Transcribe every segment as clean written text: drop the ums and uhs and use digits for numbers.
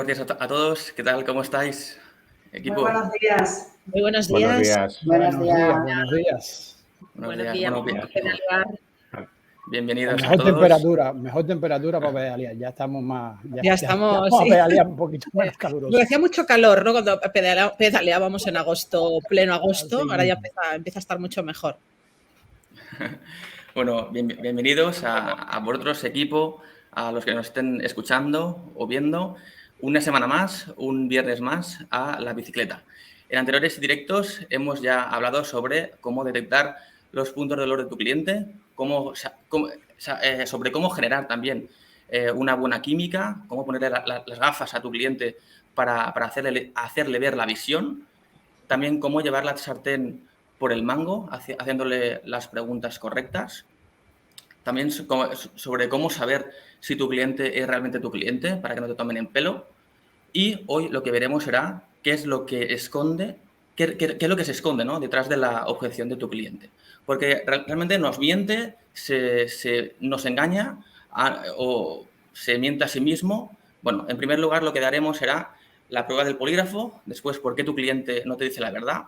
días a todos. ¿Qué tal? ¿Cómo estáis, Muy equipo? buenos días. Muy buenos Buenos días. días. Buenos días. Buenos días. Buenos días. Bueno, Vamos a pedalear. Con bienvenidos a mejor todos. temperatura para pedalear. Ya estamos más. Ya estamos, a sí. pedalear un poquito menos Porque caluroso. hacía mucho calor, ¿no? Cuando pedaleábamos en agosto, pleno agosto. Así Ahora ya mismo. empieza a estar mucho mejor. Bueno, bienvenidos a vosotros, equipo, a los que nos estén escuchando o viendo. Una semana más, un viernes más, a la bicicleta. En anteriores directos hemos ya hablado sobre cómo detectar los puntos de dolor de tu cliente, sobre cómo generar también una buena química, cómo ponerle las gafas a tu cliente para hacerle ver la visión, también cómo llevar la sartén por el mango, haciéndole las preguntas correctas. También sobre cómo saber si tu cliente es realmente tu cliente, para que no te tomen en pelo. Y hoy lo que veremos será qué es lo que esconde, qué es lo que se esconde, ¿no?, detrás de la objeción de tu cliente. Porque realmente nos miente, nos engaña o se miente a sí mismo. Bueno, en primer lugar lo que daremos será la prueba del polígrafo, después por qué tu cliente no te dice la verdad,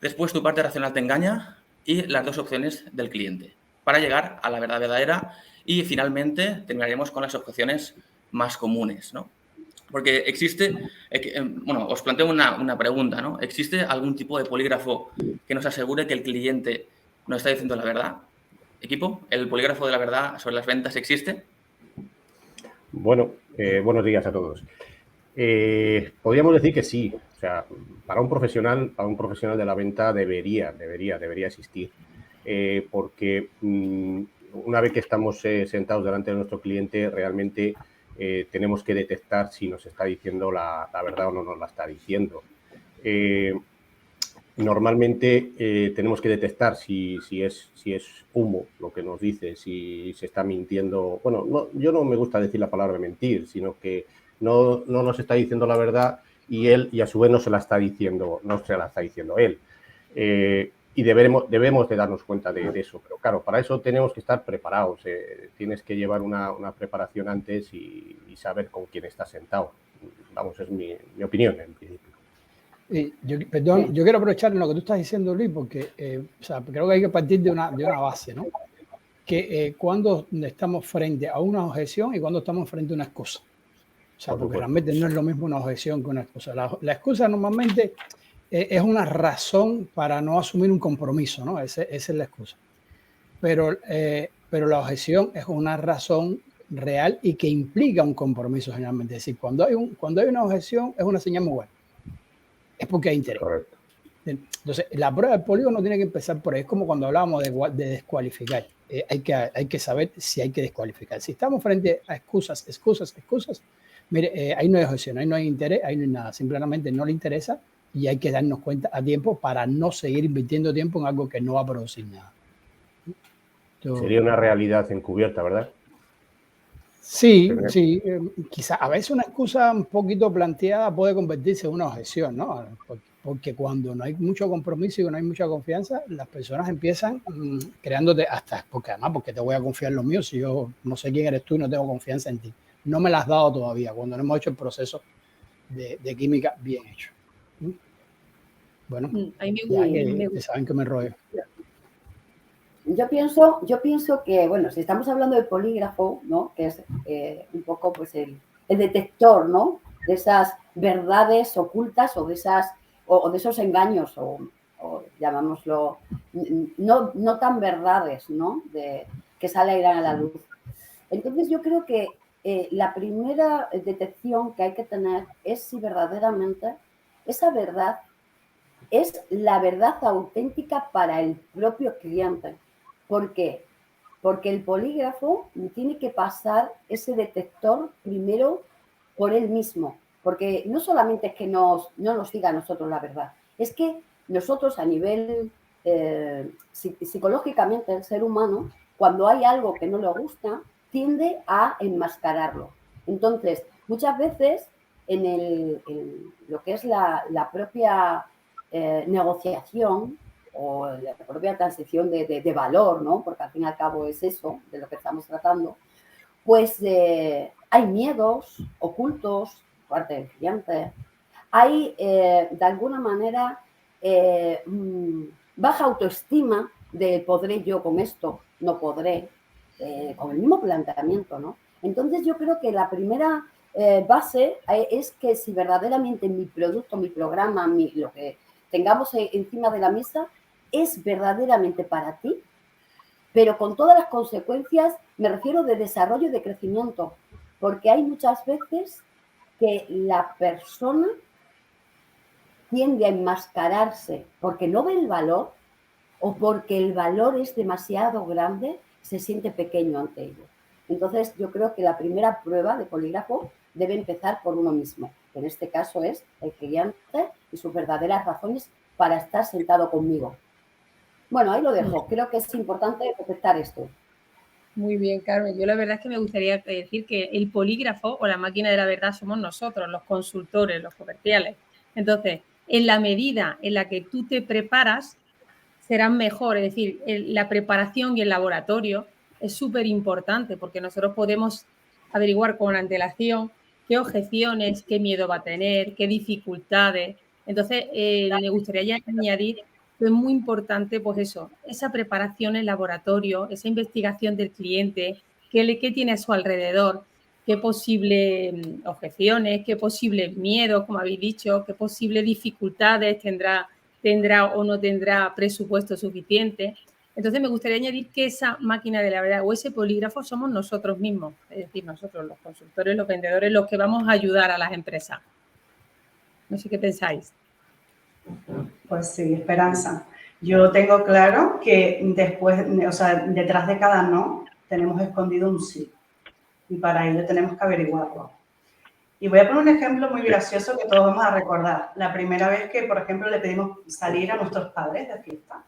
después tu parte racional te engaña y las dos opciones del cliente, para llegar a la verdad verdadera y finalmente terminaremos con las objeciones más comunes, ¿no? Porque existe, bueno, os planteo una pregunta, ¿no? ¿Existe algún tipo de polígrafo que nos asegure que el cliente nos está diciendo la verdad? Equipo, ¿el polígrafo de la verdad sobre las ventas existe? Bueno, buenos días a todos. Podríamos decir que sí. O sea, para un profesional de la venta debería existir. Porque una vez que estamos sentados delante de nuestro cliente, realmente tenemos que detectar si nos está diciendo la verdad o no nos la está diciendo. Normalmente tenemos que detectar si es humo lo que nos dice, si se está mintiendo. Bueno, yo no me gusta decir la palabra mentir, sino que no nos está diciendo la verdad y a su vez no se la está diciendo él. Y debemos de darnos cuenta de eso. Pero claro, para eso tenemos que estar preparados. Tienes que llevar una preparación antes y saber con quién estás sentado. Vamos, es mi opinión en principio. Yo quiero aprovechar lo que tú estás diciendo, Luis, porque creo que hay que partir de una base, ¿no? Que cuando estamos frente a una objeción y cuando estamos frente a una excusa. O sea, porque realmente no es lo mismo una objeción que una excusa. La excusa normalmente es una razón para no asumir un compromiso, ¿no? Esa es la excusa. Pero la objeción es una razón real y que implica un compromiso generalmente. Es decir, cuando hay una objeción es una señal muy buena. Es porque hay interés. Correcto. Entonces, la prueba del polígono tiene que empezar por ahí. Es como cuando hablábamos de descualificar. Hay que saber si hay que descualificar. Si estamos frente a excusas, mire, ahí no hay objeción, ahí no hay interés, ahí no hay nada. Simplemente no le interesa y hay que darnos cuenta a tiempo para no seguir invirtiendo tiempo en algo que no va a producir nada. Sería una realidad encubierta, ¿verdad? Sí. Quizá a veces una excusa un poquito planteada puede convertirse en una objeción, ¿no? Porque cuando no hay mucho compromiso y no hay mucha confianza, las personas empiezan creándote porque te voy a confiar en lo mío si yo no sé quién eres tú y no tengo confianza en ti. No me la has dado todavía, cuando no hemos hecho el proceso de química bien hecho. Bueno, ya saben que me enrollo. Yo pienso que, bueno, si estamos hablando del polígrafo, ¿no?, que es un poco pues el detector, ¿no?, de esas verdades ocultas o de esos engaños o llamámoslo no tan verdades, ¿no?, que salen a la luz. Entonces yo creo que la primera detección que hay que tener es si verdaderamente esa verdad es la verdad auténtica para el propio cliente. ¿Por qué? Porque el polígrafo tiene que pasar ese detector primero por él mismo. Porque no solamente es que no nos diga a nosotros la verdad, es que nosotros a nivel psicológicamente, el ser humano, cuando hay algo que no le gusta, tiende a enmascararlo. Entonces, muchas veces en lo que es la propia negociación o la propia transición de valor, ¿no?, porque al fin y al cabo es eso de lo que estamos tratando, pues hay miedos ocultos por parte del cliente, hay de alguna manera baja autoestima de podré yo con esto, no podré, con el mismo planteamiento, ¿no? Entonces yo creo que la primera base es que si verdaderamente mi producto, mi programa, lo que tengamos encima de la mesa es verdaderamente para ti, pero con todas las consecuencias, me refiero de desarrollo y de crecimiento, porque hay muchas veces que la persona tiende a enmascararse porque no ve el valor o porque el valor es demasiado grande, se siente pequeño ante ello. Entonces, yo creo que la primera prueba de polígrafo debe empezar por uno mismo, que en este caso es el cliente y sus verdaderas razones para estar sentado conmigo. Bueno, ahí lo dejo. Creo que es importante detectar esto. Muy bien, Carmen. Yo la verdad es que me gustaría decir que el polígrafo o la máquina de la verdad somos nosotros, los consultores, los comerciales. Entonces, en la medida en la que tú te preparas, serán mejor. Es decir, la preparación y el laboratorio es súper importante porque nosotros podemos averiguar con antelación qué objeciones, qué miedo va a tener, qué dificultades. Entonces, me gustaría ya añadir que es muy importante, pues eso, esa preparación en laboratorio, esa investigación del cliente, qué tiene a su alrededor, qué posibles objeciones, qué posibles miedos, como habéis dicho, qué posibles dificultades tendrá o no tendrá presupuesto suficiente. Entonces, me gustaría añadir que esa máquina de la verdad o ese polígrafo somos nosotros mismos, es decir, nosotros, los consultores, los vendedores, los que vamos a ayudar a las empresas. No sé qué pensáis. Pues sí, Esperanza. Yo tengo claro que después, o sea, detrás de cada no, tenemos escondido un sí. Y para ello tenemos que averiguarlo. Y voy a poner un ejemplo muy gracioso que todos vamos a recordar. La primera vez que, por ejemplo, le pedimos salir a nuestros padres de fiesta,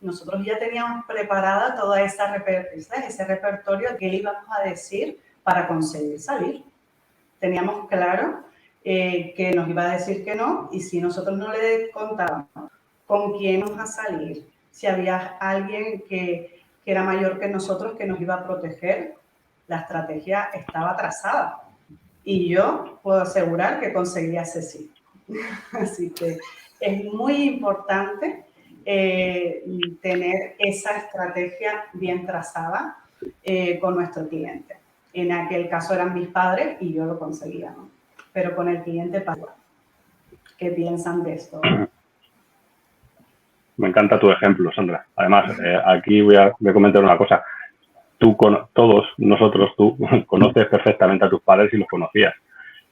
nosotros ya teníamos preparada toda ese repertorio que íbamos a decir para conseguir salir. Teníamos claro que nos iba a decir que no, y si nosotros no le contábamos con quién íbamos a salir, si había alguien que era mayor que nosotros que nos iba a proteger, la estrategia estaba trazada. Y yo puedo asegurar que conseguí ese sí. Así que es muy importante tener esa estrategia bien trazada con nuestro cliente. En aquel caso eran mis padres y yo lo conseguía, ¿no? Pero con el cliente pasa. ¿Qué piensan de esto? Me encanta tu ejemplo, Sandra. Además, aquí voy a comentar una cosa. Todos nosotros, tú conoces perfectamente a tus padres y los conocías.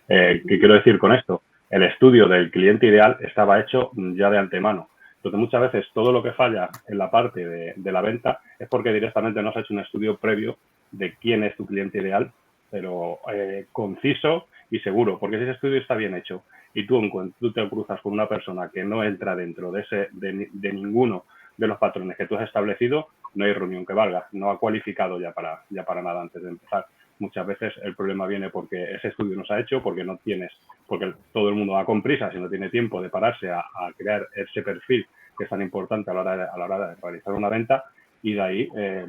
¿Qué quiero decir con esto? El estudio del cliente ideal estaba hecho ya de antemano. Entonces, muchas veces todo lo que falla en la parte de la venta es porque directamente no has hecho un estudio previo de quién es tu cliente ideal, pero conciso y seguro, porque si ese estudio está bien hecho y tú te cruzas con una persona que no entra dentro de ninguno de los patrones que tú has establecido, no hay reunión que valga, no ha cualificado ya para nada antes de empezar. Muchas veces el problema viene porque ese estudio no se ha hecho, porque todo el mundo va con prisas y no tiene tiempo de pararse a crear ese perfil que es tan importante a la hora de realizar una venta, y de ahí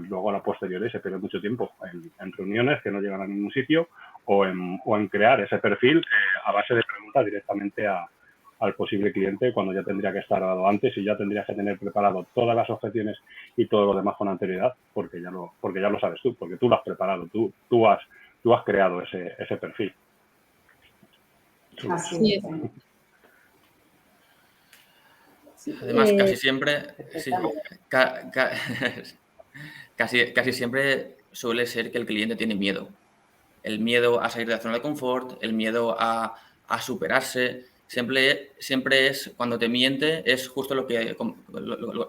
luego a la posteriori se pierde mucho tiempo en reuniones que no llegan a ningún sitio o en crear ese perfil a base de preguntas directamente al posible cliente, cuando ya tendría que estar dado antes y ya tendrías que tener preparado todas las objeciones y todo lo demás con anterioridad, porque ya lo sabes tú, porque tú lo has preparado, tú has creado ese perfil. Así es. Además, casi siempre, sí, casi siempre suele ser que el cliente tiene miedo. El miedo a salir de la zona de confort, el miedo a superarse. Siempre es, cuando te miente, es justo lo que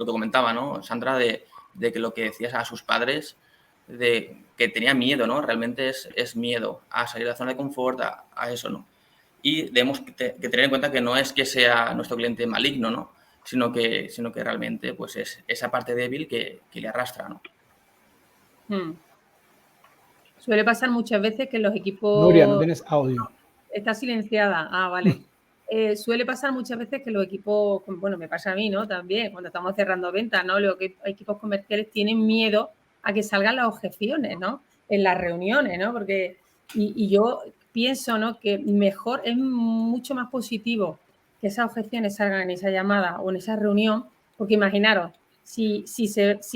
comentaba, ¿no, Sandra, de que lo que decías a sus padres, de que tenía miedo, ¿no? Realmente es miedo a salir de la zona de confort, a eso, ¿no? Y debemos que tener en cuenta que no es que sea nuestro cliente maligno, ¿no? Sino que realmente pues es esa parte débil que le arrastra, ¿no? Suele pasar muchas veces que los equipos... Nuria, no tienes audio. Está silenciada. Ah, vale. Suele pasar muchas veces que los equipos, bueno, me pasa a mí, ¿no? También, cuando estamos cerrando ventas, ¿no? Los equipos comerciales tienen miedo a que salgan las objeciones, ¿no? en las reuniones, ¿no? Porque, y yo pienso, ¿no?, que mejor, es mucho más positivo que esas objeciones salgan en esa llamada o en esa reunión, porque imaginaros, si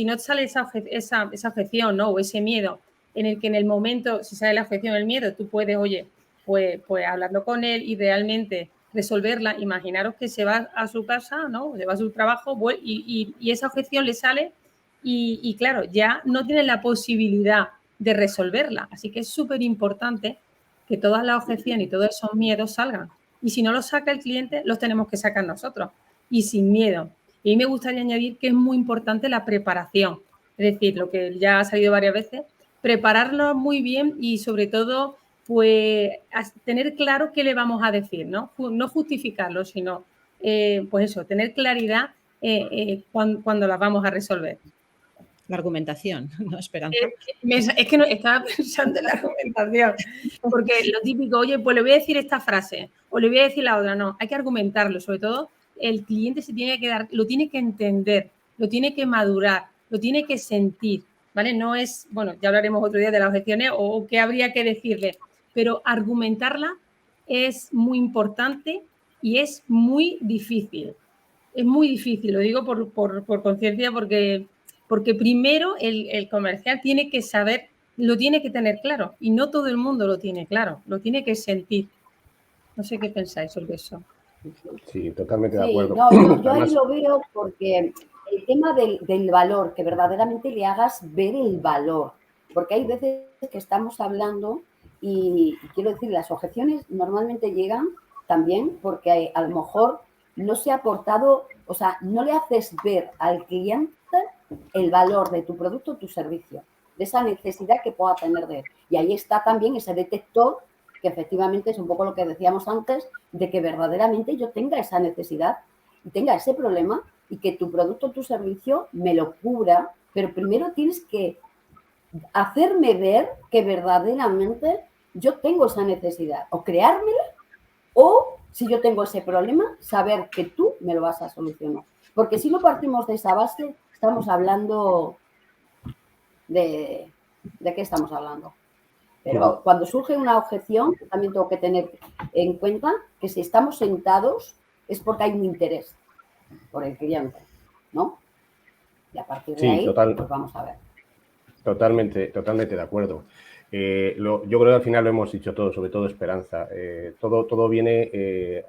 no sale esa objeción, ¿no?, o ese miedo, en el que en el momento, si sale la objeción, el miedo, tú puedes, oye, pues hablarlo con él y realmente resolverla. Imaginaros que se va a su casa, ¿no?, se va a su trabajo y esa objeción le sale y claro, ya no tiene la posibilidad de resolverla. Así que es súper importante que todas las objeciones y todos esos miedos salgan. Y si no los saca el cliente, los tenemos que sacar nosotros y sin miedo. Y a mí me gustaría añadir que es muy importante la preparación. Es decir, lo que ya ha salido varias veces, prepararlo muy bien y sobre todo, pues, tener claro qué le vamos a decir, ¿no? No justificarlo, sino, pues eso, tener claridad cuando las vamos a resolver. La argumentación, ¿no, Esperanza? Es que no, estaba pensando en la argumentación, porque lo típico, oye, pues le voy a decir esta frase o le voy a decir la otra, no, hay que argumentarlo, sobre todo el cliente lo tiene que entender, lo tiene que madurar, lo tiene que sentir, ¿vale? No es, bueno, ya hablaremos otro día de las objeciones o qué habría que decirle, pero argumentarla es muy importante y es muy difícil. Es muy difícil, lo digo por conciencia porque primero el comercial tiene que saber, lo tiene que tener claro y no todo el mundo lo tiene claro, lo tiene que sentir. No sé qué pensáis sobre eso. Sí, totalmente de Sí, acuerdo. no, yo ahí Además, lo veo porque el tema del valor, que verdaderamente le hagas ver el valor, porque hay veces que estamos hablando y quiero decir, las objeciones normalmente llegan también porque a lo mejor no se ha aportado, o sea, no le haces ver al cliente el valor de tu producto o tu servicio, de esa necesidad que pueda tener de él. Y ahí está también ese detector que efectivamente es un poco lo que decíamos antes, de que verdaderamente yo tenga esa necesidad y tenga ese problema y que tu producto o tu servicio me lo cubra, pero primero tienes que hacerme ver que verdaderamente yo tengo esa necesidad o creármela o si yo tengo ese problema, saber que tú me lo vas a solucionar. Porque si no partimos de esa base, estamos hablando ¿de qué estamos hablando? Pero cuando surge una objeción, también tengo que tener en cuenta que si estamos sentados es porque hay un interés por el cliente, ¿no? Y a partir de ahí, pues vamos a ver. Totalmente de acuerdo. Yo creo que al final lo hemos dicho todo, sobre todo Esperanza. Todo viene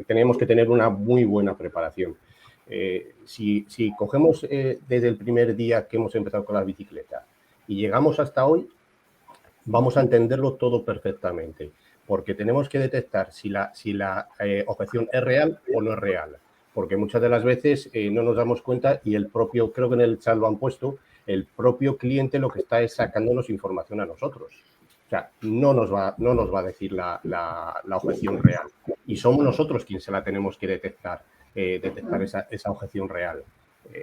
tenemos que tener una muy buena preparación. Si cogemos desde el primer día que hemos empezado con la bicicleta y llegamos hasta hoy, vamos a entenderlo todo perfectamente, porque tenemos que detectar si la objeción es real o no es real, porque muchas de las veces no nos damos cuenta y el propio, creo que en el chat lo han puesto, el propio cliente lo que está es sacándonos información a nosotros. O sea, no nos va a decir la objeción real y somos nosotros quienes se la tenemos que detectar esa objeción real.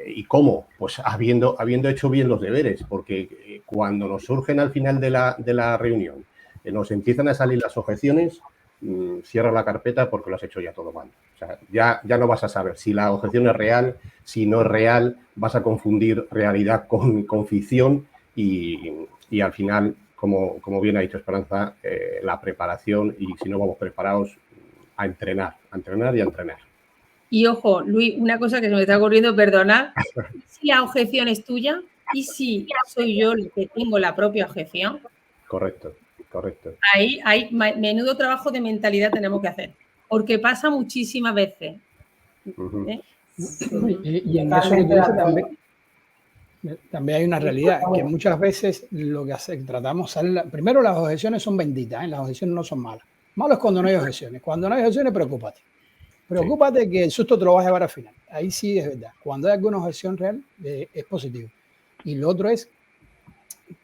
¿Y cómo? Pues habiendo hecho bien los deberes, porque cuando nos surgen al final de la reunión, nos empiezan a salir las objeciones, cierra la carpeta porque lo has hecho ya todo mal. O sea, ya no vas a saber si la objeción es real, si no es real, vas a confundir realidad con ficción y al final, como bien ha dicho Esperanza, la preparación y si no vamos preparados, a entrenar y a entrenar. Y ojo, Luis, una cosa que se me está ocurriendo, perdonad, si la objeción es tuya y si soy yo el que tengo la propia objeción. Correcto. Ahí hay menudo trabajo de mentalidad tenemos que hacer, porque pasa muchísimas veces. ¿Eh? Y en eso que tú dices también hay una realidad, que muchas veces lo que tratamos, primero las objeciones son benditas, las objeciones no son malas. Malo es cuando no hay objeciones. Cuando no hay objeciones, preocúpate. Preocúpate que el susto te lo vas a llevar al final. Ahí sí es verdad. Cuando hay alguna objeción real, es positivo. Y lo otro es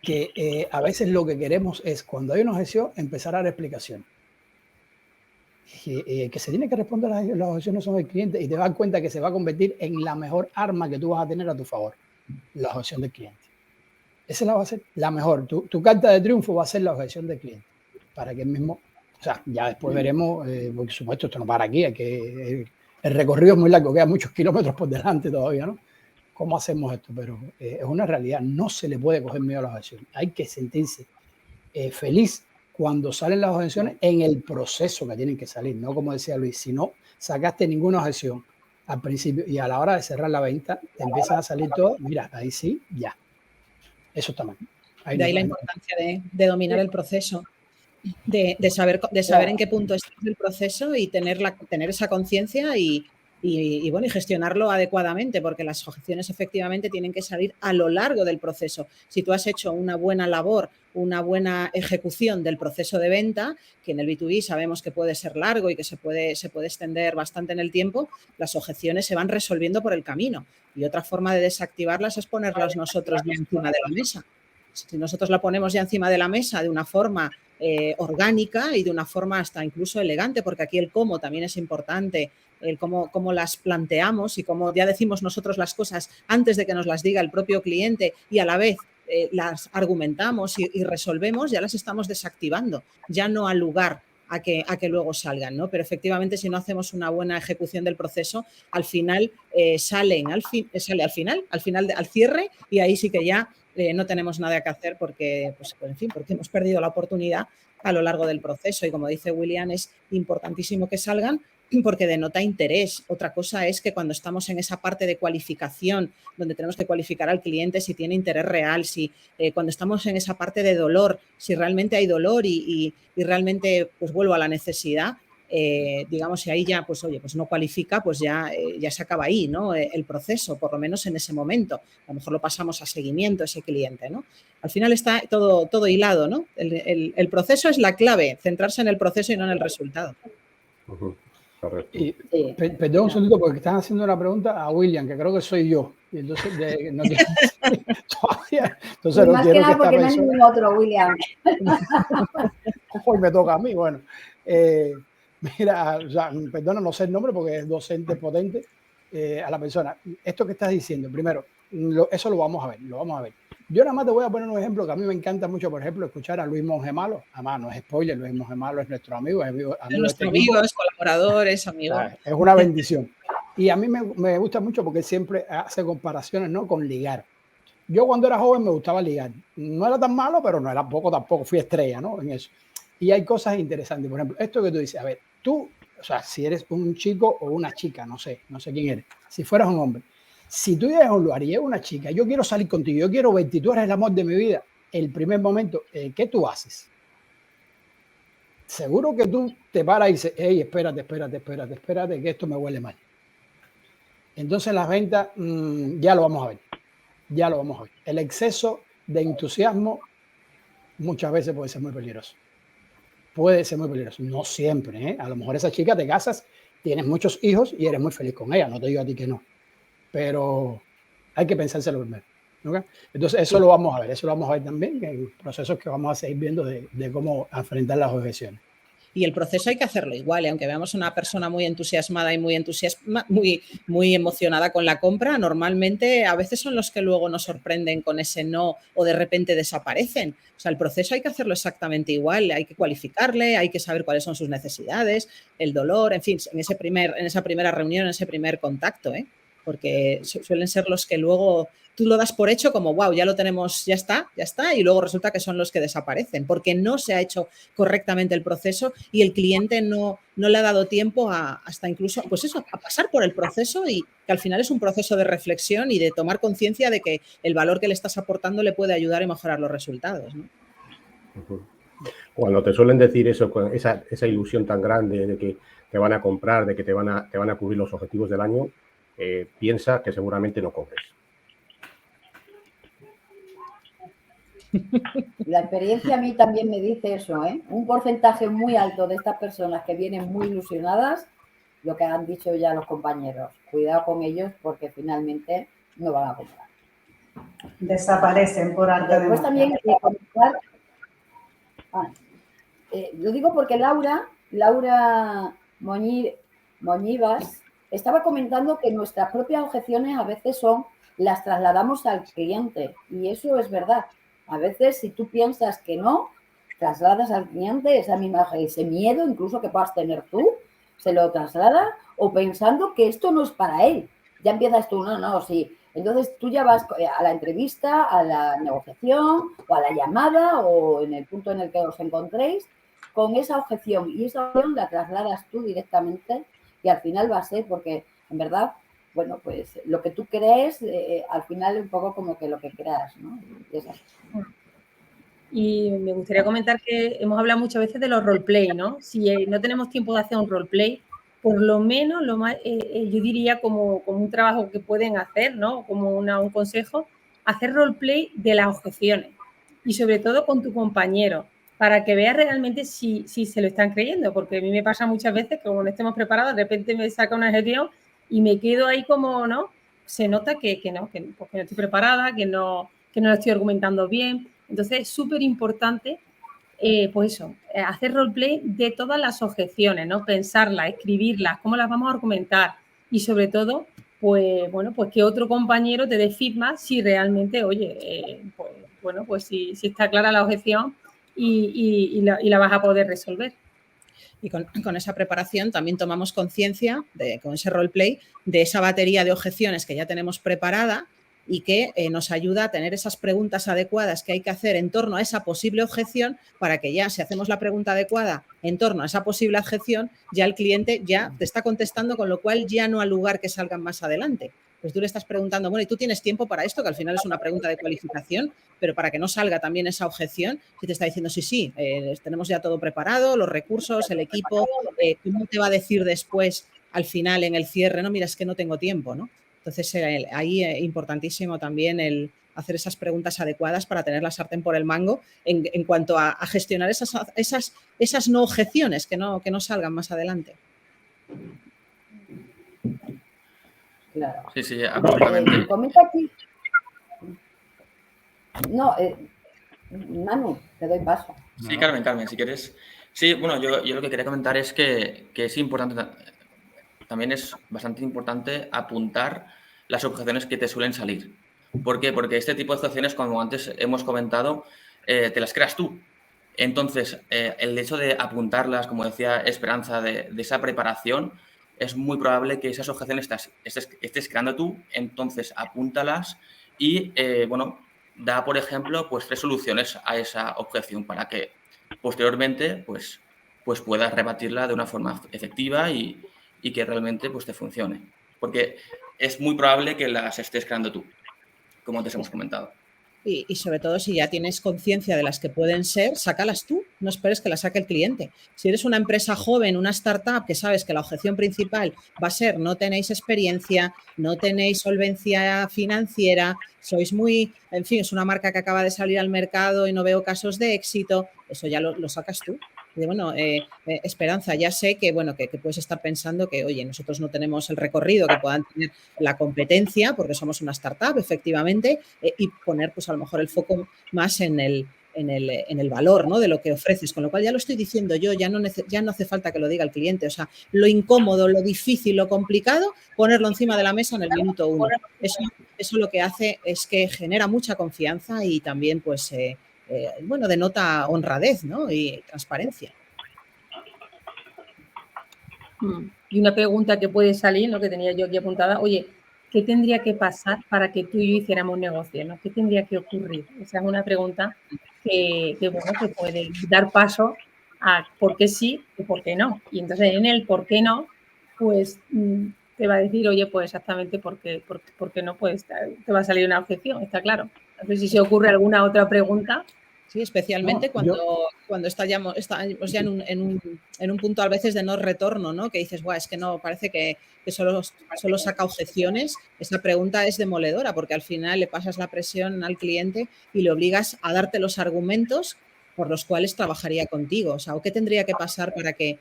que a veces lo que queremos es, cuando hay una objeción, empezar a dar explicaciones. Que se tiene que responder a las objeciones son el cliente y te das cuenta que se va a convertir en la mejor arma que tú vas a tener a tu favor, la objeción del cliente. Esa la va a ser la mejor. Tu carta de triunfo va a ser la objeción del cliente. Para que él mismo... O sea, ya después veremos, por supuesto, esto no para aquí, el recorrido es muy largo, quedan muchos kilómetros por delante todavía, ¿no? ¿cómo hacemos esto? Pero es una realidad, no se le puede coger miedo a las objeciones. Hay que sentirse feliz cuando salen las objeciones en el proceso que tienen que salir, no como decía Luis, si no sacaste ninguna objeción al principio y a la hora de cerrar la venta te empiezan a salir todas, mira, ahí sí, ya. Eso está mal. De ahí la importancia de dominar el proceso, de saber en qué punto está el proceso y tener esa conciencia y bueno, y gestionarlo adecuadamente, porque las objeciones efectivamente tienen que salir a lo largo del proceso. Si tú has hecho una buena labor, una buena ejecución del proceso de venta, que en el B2B sabemos que puede ser largo y que se puede extender bastante en el tiempo, las objeciones se van resolviendo por el camino. Y otra forma de desactivarlas es ponerlas nosotros ya encima de la mesa. Si nosotros la ponemos ya encima de la mesa de una forma orgánica y de una forma hasta incluso elegante, porque aquí el cómo también es importante, el cómo las planteamos y cómo ya decimos nosotros las cosas antes de que nos las diga el propio cliente y a la vez las argumentamos y resolvemos, ya las estamos desactivando, ya no al lugar a que luego salgan, ¿no? Pero efectivamente, si no hacemos una buena ejecución del proceso, al final sale al cierre, y ahí sí que ya no tenemos nada que hacer porque, pues, en fin, porque hemos perdido la oportunidad a lo largo del proceso. Y como dice William, es importantísimo que salgan porque denota interés. Otra cosa es que cuando estamos en esa parte de cualificación, donde tenemos que cualificar al cliente si tiene interés real, si cuando estamos en esa parte de dolor, si realmente hay dolor y realmente, pues vuelvo a la necesidad, digamos, si ahí ya, pues oye, pues no cualifica, pues ya se acaba ahí, ¿no? El proceso, por lo menos en ese momento. A lo mejor lo pasamos a seguimiento ese cliente, ¿no? Al final está todo hilado, ¿no? El proceso es la clave, centrarse en el proceso y no en el resultado. Correcto. Y, perdón un segundito porque están haciendo una pregunta a William, que creo que soy yo. Y entonces, no quiero, todavía, entonces no más quiero que nada porque esta no hay ningún otro, William. Hoy me toca a mí, bueno. Mira, o sea, perdona, no sé el nombre porque es docente potente a la persona. Esto que estás diciendo, primero, eso lo vamos a ver. Yo nada más te voy a poner un ejemplo que a mí me encanta mucho, por ejemplo, escuchar a Luis Mongemalo. Además, no es spoiler, Luis Mongemalo es nuestro amigo, es nuestro amigo, es colaborador, es amigo. Es una bendición. Y a mí me gusta mucho porque siempre hace comparaciones, ¿no?, con ligar. Yo cuando era joven me gustaba ligar. No era tan malo, pero no era poco tampoco. Fui estrella, ¿no?, en eso. Y hay cosas interesantes. Por ejemplo, esto que tú dices, a ver, tú, o sea, si eres un chico o una chica, no sé quién eres. Si fueras un hombre, si tú llegas a un lugar y eres una chica, yo quiero salir contigo, yo quiero verte y tú eres el amor de mi vida, el primer momento, ¿qué tú haces? Seguro que tú te paras y dices, hey, espérate, que esto me huele mal. Entonces las ventas, ya lo vamos a ver. El exceso de entusiasmo muchas veces puede ser muy peligroso. No siempre, ¿eh? A lo mejor esa chica te casas, tienes muchos hijos y eres muy feliz con ella. No te digo a ti que no. Pero hay que pensárselo primero, ¿okay? Entonces eso lo vamos a ver también en procesos que vamos a seguir viendo de cómo enfrentar las objeciones. Y el proceso hay que hacerlo igual, aunque veamos una persona muy entusiasmada y muy emocionada con la compra, normalmente a veces son los que luego nos sorprenden con ese no o de repente desaparecen. O sea, el proceso hay que hacerlo exactamente igual, hay que cualificarle, hay que saber cuáles son sus necesidades, el dolor, en fin, en esa primera reunión, en ese primer contacto, ¿eh? Porque suelen ser los que luego tú lo das por hecho como, wow, ya lo tenemos, ya está, y luego resulta que son los que desaparecen, porque no se ha hecho correctamente el proceso y el cliente no le ha dado tiempo hasta incluso, pues eso, a pasar por el proceso, y que al final es un proceso de reflexión y de tomar conciencia de que el valor que le estás aportando le puede ayudar a mejorar los resultados, ¿no? Cuando te suelen decir eso, esa ilusión tan grande de que te van a comprar, de que te van a cubrir los objetivos del año, piensa que seguramente no compres. La experiencia a mí también me dice eso, ¿eh? Un porcentaje muy alto de estas personas que vienen muy ilusionadas, lo que han dicho ya los compañeros, cuidado con ellos porque finalmente no van a comprar. Desaparecen por arte de magia. Después también lo digo porque Laura Moñivas estaba comentando que nuestras propias objeciones a veces las trasladamos al cliente, y eso es verdad. A veces, si tú piensas que no, trasladas al cliente ese miedo, incluso que puedas tener tú, se lo traslada, o pensando que esto no es para él. Ya empiezas tú, no, sí, Entonces tú ya vas a la entrevista, a la negociación o a la llamada o en el punto en el que os encontréis con esa objeción y esa objeción la trasladas tú directamente y al final va a ser porque en verdad, bueno, pues lo que tú crees al final es un poco como que lo que creas, ¿no? Es así. Y me gustaría comentar que hemos hablado muchas veces de los roleplay, ¿no? Si no tenemos tiempo de hacer un roleplay, por lo menos lo más, yo diría como un trabajo que pueden hacer, ¿no? Como un consejo, hacer roleplay de las objeciones y sobre todo con tu compañero para que veas realmente si se lo están creyendo, porque a mí me pasa muchas veces que como no estemos preparados, de repente me saca una objeción y me quedo ahí como, ¿no? Se nota que no estoy preparada, que no lo estoy argumentando bien. Entonces es súper importante, pues eso, hacer roleplay de todas las objeciones, ¿no? Pensarlas, escribirlas, cómo las vamos a argumentar y sobre todo, pues bueno, pues que otro compañero te dé feedback si realmente, oye, pues si está clara la objeción y la vas a poder resolver. Y con esa preparación también tomamos conciencia, con ese roleplay, de esa batería de objeciones que ya tenemos preparada y que nos ayuda a tener esas preguntas adecuadas que hay que hacer en torno a esa posible objeción para que ya, si hacemos la pregunta adecuada en torno a esa posible objeción, ya el cliente ya te está contestando, con lo cual ya no hay lugar que salgan más adelante. Pues tú le estás preguntando, bueno, ¿y tú tienes tiempo para esto? Que al final es una pregunta de cualificación, pero para que no salga también esa objeción, si te está diciendo, sí, tenemos ya todo preparado, los recursos, el equipo, ¿cómo te va a decir después, al final, en el cierre? No, mira, es que no tengo tiempo, ¿no? Entonces, ahí es importantísimo también el hacer esas preguntas adecuadas para tener la sartén por el mango en cuanto a gestionar esas no objeciones que no salgan más adelante. Claro. Sí, absolutamente. Comenta aquí. No, Manu, te doy paso. Sí, Carmen, si quieres. Sí, bueno, yo lo que quería comentar es que es importante, también es bastante importante apuntar las objeciones que te suelen salir. ¿Por qué? Porque este tipo de objeciones, como antes hemos comentado, te las creas tú. Entonces, el hecho de apuntarlas, como decía Esperanza, de esa preparación, es muy probable que esas objeciones estés creando tú, entonces apúntalas y, da, por ejemplo, pues 3 soluciones a esa objeción para que posteriormente pues puedas rebatirla de una forma efectiva y que realmente pues te funcione. Porque es muy probable que las estés creando tú, como antes hemos comentado. Y sobre todo, si ya tienes conciencia de las que pueden ser, sácalas tú, no esperes que las saque el cliente. Si eres una empresa joven, una startup, que sabes que la objeción principal va a ser no tenéis experiencia, no tenéis solvencia financiera, sois muy, en fin, es una marca que acaba de salir al mercado y no veo casos de éxito, eso ya lo sacas tú. Y bueno, Esperanza, ya sé que, bueno, que puedes estar pensando que, oye, nosotros no tenemos el recorrido que puedan tener la competencia, porque somos una startup, efectivamente, y poner, pues a lo mejor el foco más en el valor, ¿no?, de lo que ofreces, con lo cual ya lo estoy diciendo yo, ya no hace falta que lo diga el cliente, o sea, lo incómodo, lo difícil, lo complicado, ponerlo encima de la mesa en el minuto 1. Eso lo que hace es que genera mucha confianza y también, pues, denota honradez, ¿no?, y transparencia. Y una pregunta que puede salir, lo que tenía yo aquí apuntada, oye, ¿qué tendría que pasar para que tú y yo hiciéramos negocio, ¿no? ¿Qué tendría que ocurrir? Esa es una pregunta que puede dar paso a por qué sí y por qué no. Y entonces en el por qué no, pues te va a decir, oye, pues exactamente por qué no, pues te va a salir una objeción, está claro. No sé si se ocurre alguna otra pregunta. Sí, especialmente cuando estamos ya en un punto a veces de no retorno, ¿no? Que dices, es que no, parece que solo saca objeciones. Esa pregunta es demoledora porque al final le pasas la presión al cliente y le obligas a darte los argumentos por los cuales trabajaría contigo. O sea, ¿o qué tendría que pasar para que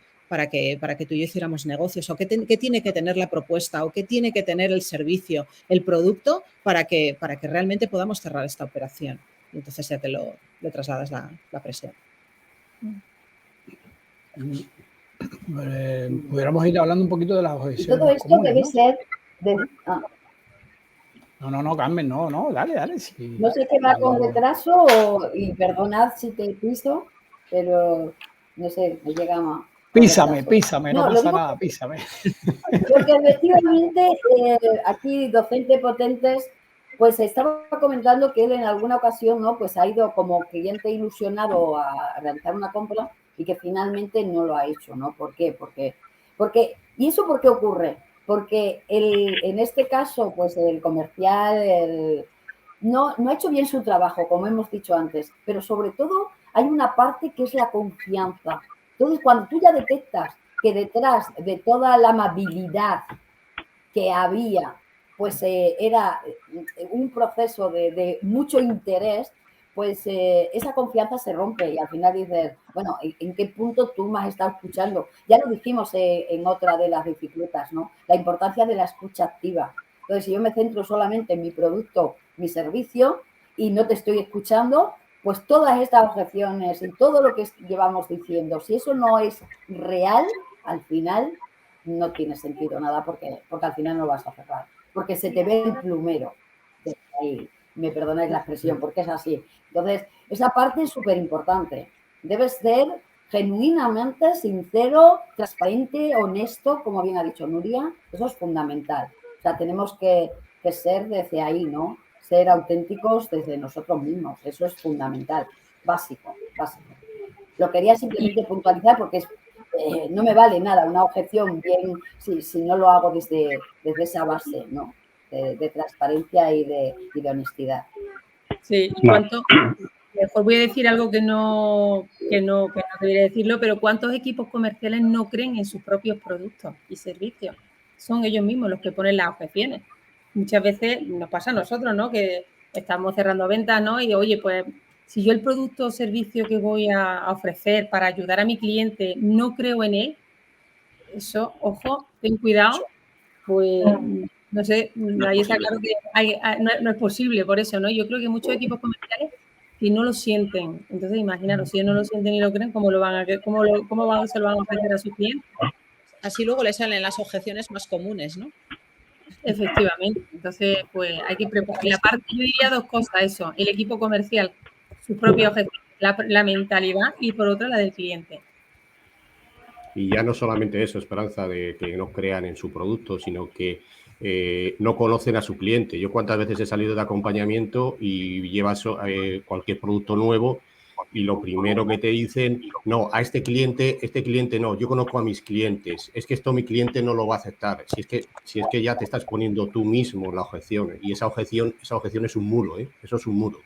tú y yo hiciéramos negocios? ¿O qué tiene que tener la propuesta? ¿O qué tiene que tener el servicio, el producto para que realmente podamos cerrar esta operación? Y entonces ya le trasladas la presión. Pudiéramos ir hablando un poquito de las objeciones. Y todo esto comunes, debe ¿no? ser... No, Carmen, no, dale. Sí. No sé qué va con retraso y perdonad si te piso, pero no sé, me llega más. Písame, no pasa nada, písame. Porque efectivamente aquí docentes potentes Pues estaba comentando que él en alguna ocasión, ¿no? Pues ha ido como cliente ilusionado a realizar una compra y que finalmente no lo ha hecho, ¿no? ¿Por qué? ¿Y eso por qué ocurre? Porque en este caso, pues el comercial no ha hecho bien su trabajo, como hemos dicho antes, pero sobre todo hay una parte que es la confianza. Entonces, cuando tú ya detectas que detrás de toda la amabilidad que había, pues era un proceso de mucho interés, pues esa confianza se rompe y al final dices, bueno, ¿en qué punto tú me has estado escuchando? Ya lo dijimos en otra de las bicicletas, ¿no? La importancia de la escucha activa. Entonces, si yo me centro solamente en mi producto, mi servicio, y no te estoy escuchando, pues todas estas objeciones y todo lo que llevamos diciendo, si eso no es real, al final no tiene sentido nada porque al final no vas a cerrar, porque se te ve el plumero. Ahí, me perdonáis la expresión, porque es así. Entonces, esa parte es súper importante. Debes ser genuinamente sincero, transparente, honesto, como bien ha dicho Nuria, eso es fundamental. O sea, tenemos que ser desde ahí, ¿no? Ser auténticos desde nosotros mismos, eso es fundamental, básico. Lo quería simplemente puntualizar porque no me vale nada una objeción bien si no lo hago desde esa base, ¿no? De transparencia y de honestidad. Sí, y cuánto, mejor voy a decir algo que no debería decirlo, pero ¿cuántos equipos comerciales no creen en sus propios productos y servicios? Son ellos mismos los que ponen las objeciones. Muchas veces nos pasa a nosotros, ¿no? Que estamos cerrando ventas, ¿no? Y oye, pues si yo el producto o servicio que voy a ofrecer para ayudar a mi cliente no creo en él, eso, ojo, ten cuidado, pues no sé, ahí está claro que no es posible por eso, ¿no? Yo creo que muchos equipos comerciales que no lo sienten. Entonces, imaginaros, si ellos no lo sienten y lo creen, ¿cómo se lo van a ofrecer a sus clientes? Así luego le salen las objeciones más comunes, ¿no? Efectivamente. Entonces, pues hay que preparar. La parte, yo diría dos cosas, eso, el equipo comercial, sus propias objeciones, la mentalidad y por otra la del cliente. Y ya no solamente eso, Esperanza, de que no crean en su producto, sino que no conocen a su cliente. Yo cuántas veces he salido de acompañamiento y llevas cualquier producto nuevo y lo primero que te dicen, no, a este cliente no, yo conozco a mis clientes, es que esto mi cliente no lo va a aceptar. Si es que ya te estás poniendo tú mismo la objeción, y esa objeción es un muro, eso es un muro.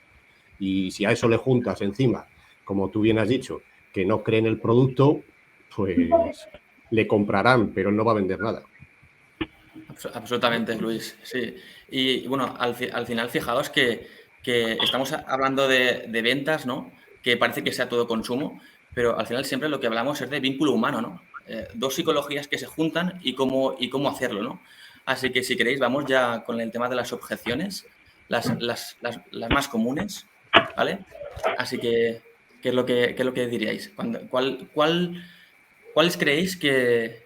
Y si a eso le juntas encima, como tú bien has dicho, que no creen el producto, pues le comprarán, pero él no va a vender nada. Absolutamente, Luis, sí. Y bueno, al final fijaos que estamos hablando de ventas, ¿no? Que parece que sea todo consumo, pero al final siempre lo que hablamos es de vínculo humano, ¿no? Dos psicologías que se juntan y cómo hacerlo, ¿no? Así que si queréis, vamos ya con el tema de las objeciones, las más comunes, ¿vale? Así que, ¿qué es lo que diríais? ¿Cuáles creéis que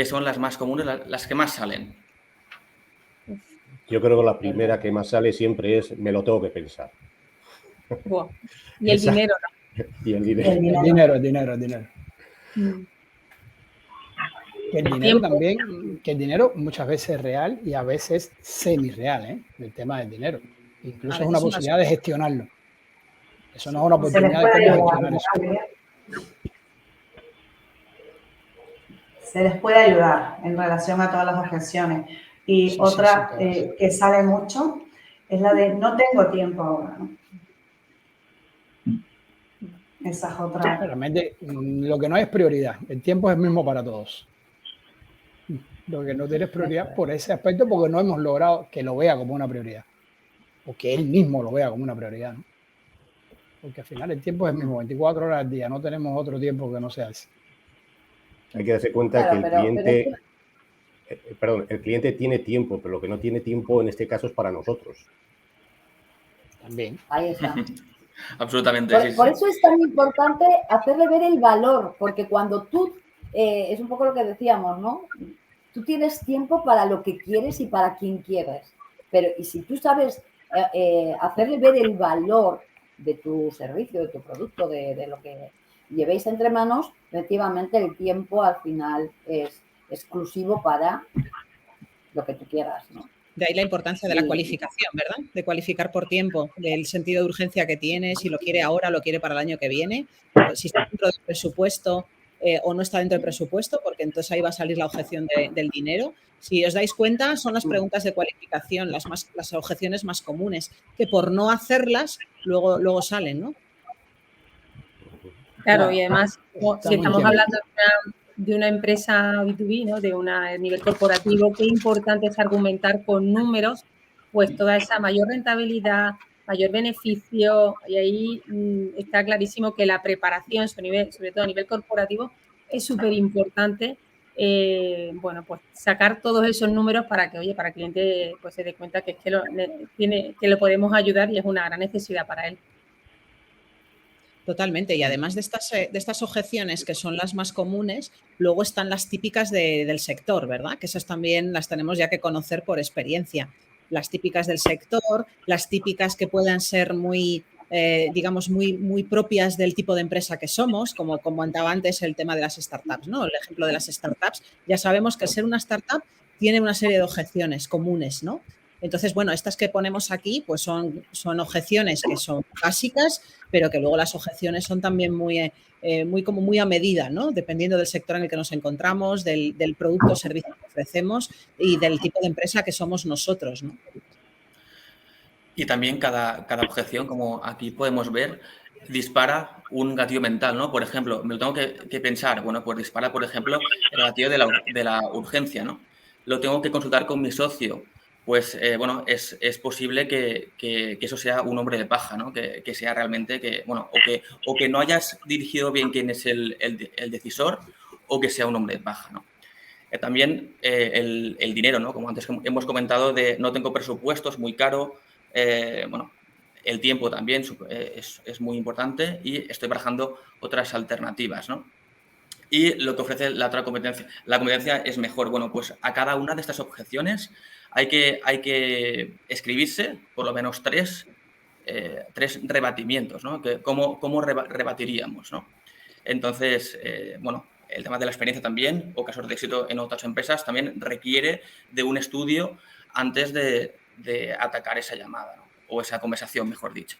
son las más comunes, las que más salen? Yo creo que la primera que más sale siempre es me lo tengo que pensar. Wow. Y el dinero, ¿no? Y el dinero. El dinero. Que el dinero también, que el dinero muchas veces es real y a veces semi-real, ¿eh? El tema del dinero. Incluso es una posibilidad de gestionarlo. Eso no es una oportunidad de cómo gestionar eso. Se les puede ayudar en relación a todas las objeciones. Y otra que sale mucho es la de no tengo tiempo ahora, ¿no? Esa es otra. Realmente lo que no es prioridad. El tiempo es el mismo para todos. Lo que no tienes prioridad por ese aspecto porque no hemos logrado que lo vea como una prioridad. O que él mismo lo vea como una prioridad, ¿no? Porque al final el tiempo es el mismo, 24 horas al día. No tenemos otro tiempo que no sea ese. Hay que darse cuenta que el cliente... Perdón, el cliente tiene tiempo, pero lo que no tiene tiempo en este caso es para nosotros. También. Ahí está. Absolutamente. Por eso es tan importante hacerle ver el valor, porque cuando tú, es un poco lo que decíamos, ¿no? Tú tienes tiempo para lo que quieres y para quien quieres. Y si tú sabes hacerle ver el valor de tu servicio, de tu producto, de lo que llevéis entre manos, efectivamente el tiempo al final es exclusivo para lo que tú quieras, ¿no? De ahí la importancia de la cualificación, ¿verdad? De cualificar por tiempo, del sentido de urgencia que tiene, si lo quiere ahora, lo quiere para el año que viene, si está dentro del presupuesto o no está dentro del presupuesto, porque entonces ahí va a salir la objeción del dinero. Si os dais cuenta, son las preguntas de cualificación, las objeciones más comunes, que por no hacerlas luego salen, ¿no? Claro, y además, si estamos hablando de una empresa B2B, ¿no? De un nivel corporativo, qué importante es argumentar con números, pues toda esa mayor rentabilidad, mayor beneficio, y ahí está clarísimo que la preparación, sobre todo a nivel corporativo, es súper importante. Bueno, pues sacar todos esos números para que, oye, para el cliente pues se dé cuenta que es que lo podemos ayudar y es una gran necesidad para él. Totalmente. Y además de estas objeciones, que son las más comunes, luego están las típicas del sector, ¿verdad? Que esas también las tenemos ya que conocer por experiencia. Las típicas del sector, las típicas que puedan ser muy, digamos, muy propias del tipo de empresa que somos, como comentaba antes el tema de las startups, ¿no? El ejemplo de las startups. Ya sabemos que ser una startup tiene una serie de objeciones comunes, ¿no? Entonces, bueno, estas que ponemos aquí pues son objeciones que son básicas, pero que luego las objeciones son también muy a medida, ¿no? Dependiendo del sector en el que nos encontramos, del producto o servicio que ofrecemos y del tipo de empresa que somos nosotros, ¿no? Y también cada objeción, como aquí podemos ver, dispara un gatillo mental, ¿no? Por ejemplo, me lo tengo que pensar, bueno, pues dispara, por ejemplo, el gatillo de la urgencia, ¿no? Lo tengo que consultar con mi socio. Pues, bueno, es posible que eso sea un hombre de paja, ¿no? Que sea realmente o que no hayas dirigido bien quién es el decisor o que sea un hombre de paja, ¿no? También el dinero, ¿no? Como antes hemos comentado, de no tengo presupuesto, es muy caro. Bueno, el tiempo también es muy importante y estoy barajando otras alternativas, ¿no? Y lo que ofrece la otra competencia, la competencia es mejor. Bueno, pues a cada una de estas objeciones hay que escribirse por lo menos tres rebatimientos, ¿no? ¿Cómo rebatiríamos, ¿no? Entonces, bueno, el tema de la experiencia también, o casos de éxito en otras empresas, también requiere de un estudio antes de atacar esa llamada, ¿no? O esa conversación, mejor dicho.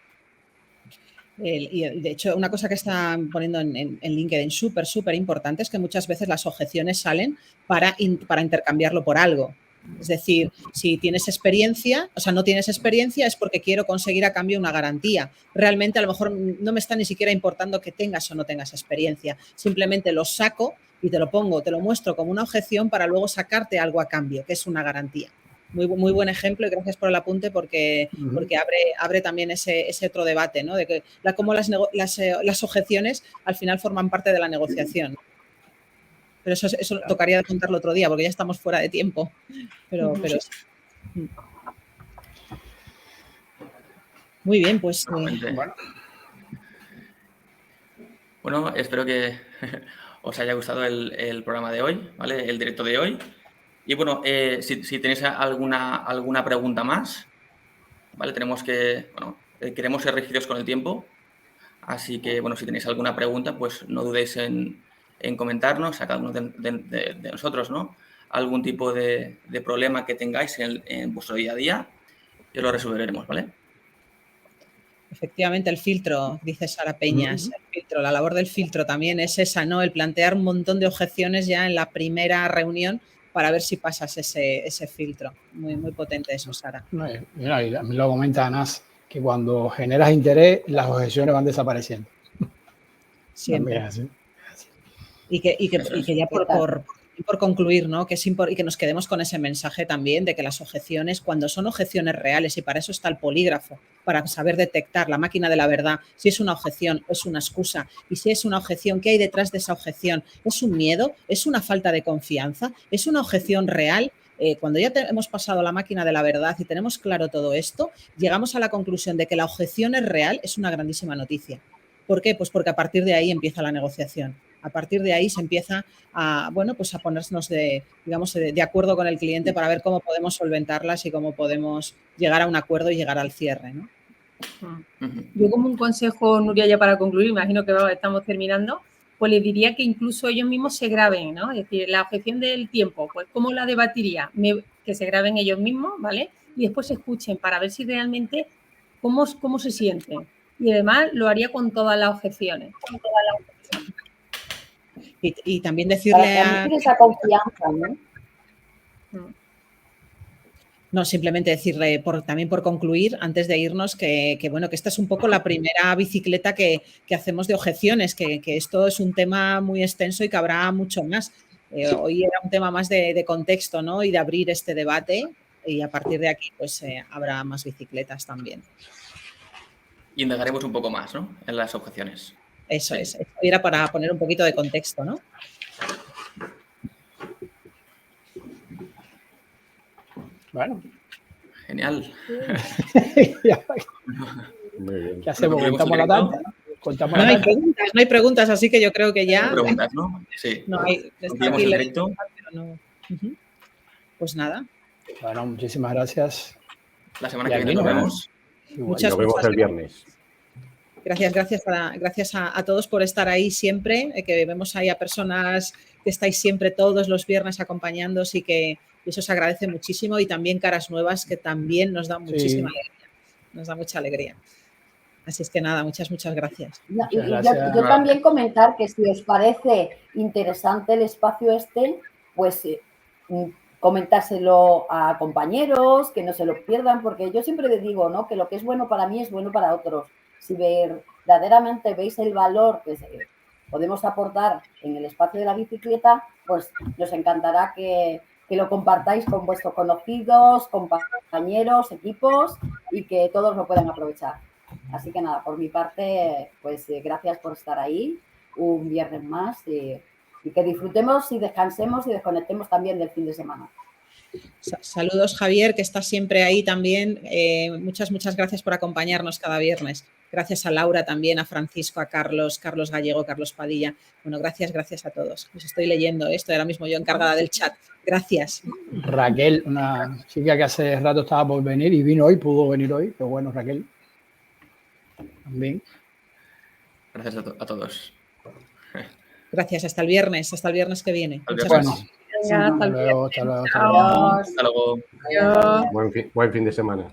Y de hecho, una cosa que están poniendo en LinkedIn súper importante es que muchas veces las objeciones salen para intercambiarlo por algo. Es decir, si tienes experiencia, o sea, no tienes experiencia es porque quiero conseguir a cambio una garantía. Realmente a lo mejor no me está ni siquiera importando que tengas o no tengas experiencia. Simplemente lo saco y te lo muestro como una objeción para luego sacarte algo a cambio, que es una garantía. Muy buen ejemplo y gracias por el apunte porque abre también ese otro debate, ¿no? De que cómo las objeciones al final forman parte de la negociación. Pero eso tocaría contarlo otro día porque ya estamos fuera de tiempo. Pero muy bien, pues. Bueno, espero que os haya gustado el programa de hoy, ¿vale? El directo de hoy. Y bueno, si tenéis alguna pregunta más, ¿vale? Queremos ser rígidos con el tiempo, así que, bueno, si tenéis alguna pregunta, pues no dudéis en comentarnos a cada uno de nosotros, ¿no? Algún tipo de problema que tengáis en vuestro día a día y lo resolveremos, ¿vale? Efectivamente, el filtro, dice Sara Peñas, el filtro, la labor del filtro también es esa, ¿no? El plantear un montón de objeciones ya en la primera reunión para ver si pasas ese filtro. Muy potente eso, Sara. Mira, y lo comenta Anas, que cuando generas interés, las objeciones van desapareciendo. Siempre. Y que ya por concluir, ¿no? Y que nos quedemos con ese mensaje también de que las objeciones, cuando son objeciones reales, y para eso está el polígrafo, para saber detectar la máquina de la verdad, si es una objeción, es una excusa, y si es una objeción, ¿qué hay detrás de esa objeción? ¿Es un miedo? ¿Es una falta de confianza? ¿Es una objeción real? Cuando ya hemos pasado la máquina de la verdad y tenemos claro todo esto, llegamos a la conclusión de que la objeción es real, es una grandísima noticia. ¿Por qué? Pues porque a partir de ahí empieza la negociación. A partir de ahí se empieza a ponernos de acuerdo con el cliente para ver cómo podemos solventarlas y cómo podemos llegar a un acuerdo y llegar al cierre, ¿no? Yo como un consejo, Nuria, ya para concluir, imagino que estamos terminando, pues les diría que incluso ellos mismos se graben, ¿no? Es decir, la objeción del tiempo, pues ¿cómo la debatiría? Que que se graben ellos mismos, ¿vale? Y después se escuchen para ver si realmente cómo se sienten. Y además lo haría con todas las objeciones. Y también decirle Para transmitir esa confianza, ¿no? No, simplemente decirle, también por concluir, antes de irnos, que esta es un poco la primera bicicleta que hacemos de objeciones, que esto es un tema muy extenso y que habrá mucho más. Hoy era un tema más de contexto, ¿no? Y de abrir este debate, y a partir de aquí pues habrá más bicicletas también. Y indagaremos un poco más, ¿no? En las objeciones. Eso es. Esto era para poner un poquito de contexto, ¿no? Bueno. Genial. Muy bien. ¿Qué hacemos? ¿Contamos la tarde? No hay preguntas, así que yo creo que ya... No hay preguntas, ¿no? Sí. No hay... Concluimos el directo. No. Pues nada. Bueno, muchísimas gracias. La semana que viene nos vemos. Nos vemos el viernes. Gracias a todos por estar ahí siempre, que vemos ahí a personas que estáis siempre todos los viernes acompañándoos y que eso se agradece muchísimo, y también caras nuevas que también nos dan muchísima alegría, nos da mucha alegría. Así es que nada, muchas gracias. Yo también comentar que si os parece interesante el espacio pues comentárselo a compañeros, que no se lo pierdan, porque yo siempre les digo, ¿no?, que lo que es bueno para mí es bueno para otros. Si verdaderamente veis el valor que podemos aportar en el espacio de la bicicleta, pues nos encantará que lo compartáis con vuestros conocidos, compañeros, equipos, y que todos lo puedan aprovechar. Así que nada, por mi parte, pues gracias por estar ahí un viernes más, y que disfrutemos y descansemos y desconectemos también del fin de semana. Saludos, Javier, que está siempre ahí también. Muchas gracias por acompañarnos cada viernes. Gracias a Laura también, a Francisco, a Carlos Gallego, Carlos Padilla. Bueno, gracias a todos. Os estoy leyendo esto ahora mismo yo encargada del chat. Gracias. Raquel, una chica que hace rato estaba por venir y vino hoy, pudo venir hoy. Pero bueno, Raquel. También. Gracias a todos. Gracias, hasta el viernes que viene. Muchas gracias. Hasta luego. Hasta luego. Adiós. Buen fin de semana.